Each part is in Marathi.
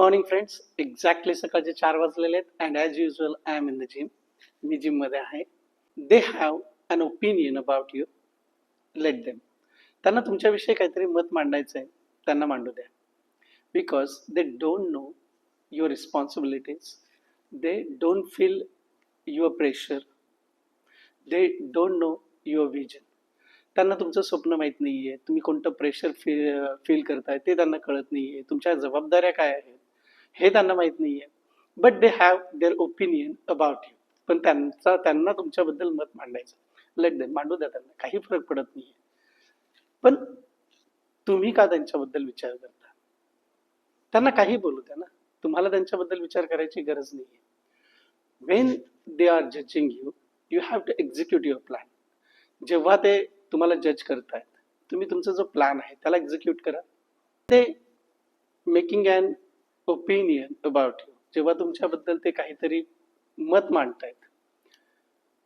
Morning friends. एक्झॅक्टली सकाळचे 4 वाजलेले आहेत and as usual I am in the gym. मी जिममध्ये आहे. They have an opinion about you. Let them. त्यांना तुमच्याविषयी काहीतरी मत मांडायचं आहे, त्यांना मांडू द्या. Because they don't know your responsibilities. They don't feel your pressure. They don't know your vision. त्यांना तुमचं स्वप्न माहीत नाही आहे, तुम्ही कोणतं प्रेशर फील करताय ते त्यांना कळत नाही आहे, तुमच्या जबाबदाऱ्या काय आहेत हे त्यांना माहीत नाही आहे. But they have their opinion about you. पण त्यांना तुमच्याबद्दल मत मांडायचं. Let them. मांडू द्या त्यांना, काही फरक पडत नाही आहे. पण तुम्ही का त्यांच्याबद्दल विचार करता? त्यांना काही बोलू द्या ना, तुम्हाला त्यांच्याबद्दल विचार करायची गरज नाही आहे. When they are judging you, you have to execute your plan. जेव्हा ते तुम्हाला जज करतायत, तुम्ही तुमचा जो प्लॅन आहे त्याला एक्झिक्यूट करा. ते making an opinion about you, जेव्हा तुमच्याबद्दल ते काहीतरी मत मांडतायत,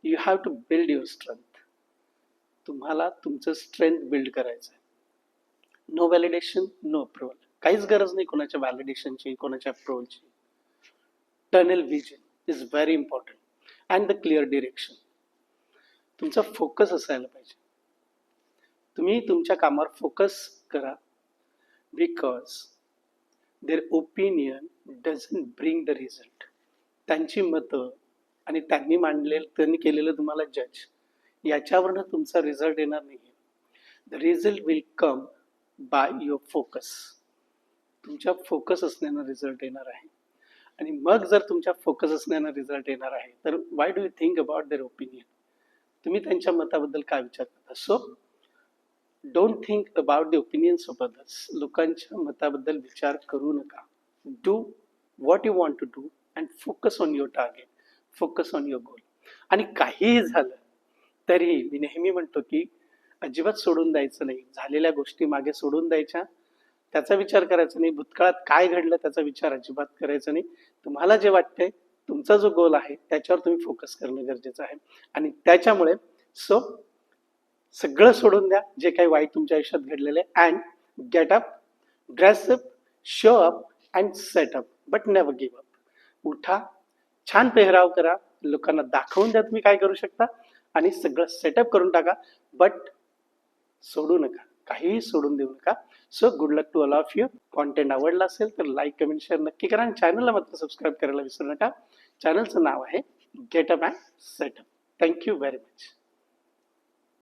you have to build your strength. तुम्हाला तुमचं स्ट्रेंथ बिल्ड करायचं आहे. No validation, no approval. काहीच गरज नाही कोणाच्या व्हॅलिडेशनची, कोणाच्या अप्रुव्हलची. Tunnel vision is very important and the clear direction. तुमचा फोकस असायला पाहिजे. तुम्ही तुमच्या कामावर फोकस करा. Because their opinion doesn't bring the result. त्यांची मतं आणि त्यांनी केलेलं तुम्हाला जज, याच्यावरनं तुमचा रिझल्ट येणार नाही. The result will come by your focus. तुमच्या फोकस असण्यानं रिझल्ट येणार आहे. आणि मग जर तुमच्या फोकस असण्यानं रिझल्ट येणार आहे, तर why do you think about their opinion? तुम्ही त्यांच्या मताबद्दल काय विचार करता? So don't think about the opinions of others. लोकांच्या मताबद्दल विचार करू नका. Do what you want to do and focus on your target, focus on your goal. आणि काहीही झालं तरीही मी नेहमी म्हणतो की अजिबात सोडून द्यायचं नाही. झालेल्या गोष्टी मागे सोडून द्यायच्या, त्याचा विचार करायचा नाही. भूतकाळात काय घडलं त्याचा विचार अजिबात करायचा नाही. तुम्हाला जे वाटतंय, तुमचा जो गोल आहे त्याच्यावर तुम्ही फोकस करणं गरजेचं आहे. आणि त्याच्यामुळे सगळं सोडून द्या जे काही वाईट तुमच्या आयुष्यात घडलेलं आहे, and get up, dress up, show up and set up, but never give up. उठा, छान पेहराव करा, लोकांना दाखवून द्या तुम्ही काय करू शकता, आणि सगळं सेटअप करून टाका. बट सोडू नका, काहीही सोडून देऊ नका. So good luck to all of you. Content आवडला असेल तर लाईक, कमेंट, शेअर नक्की करा. आणि चॅनलला मात्र सबस्क्राईब करायला विसरू नका. चॅनलचं नाव आहे get up and setup. Thank you very much.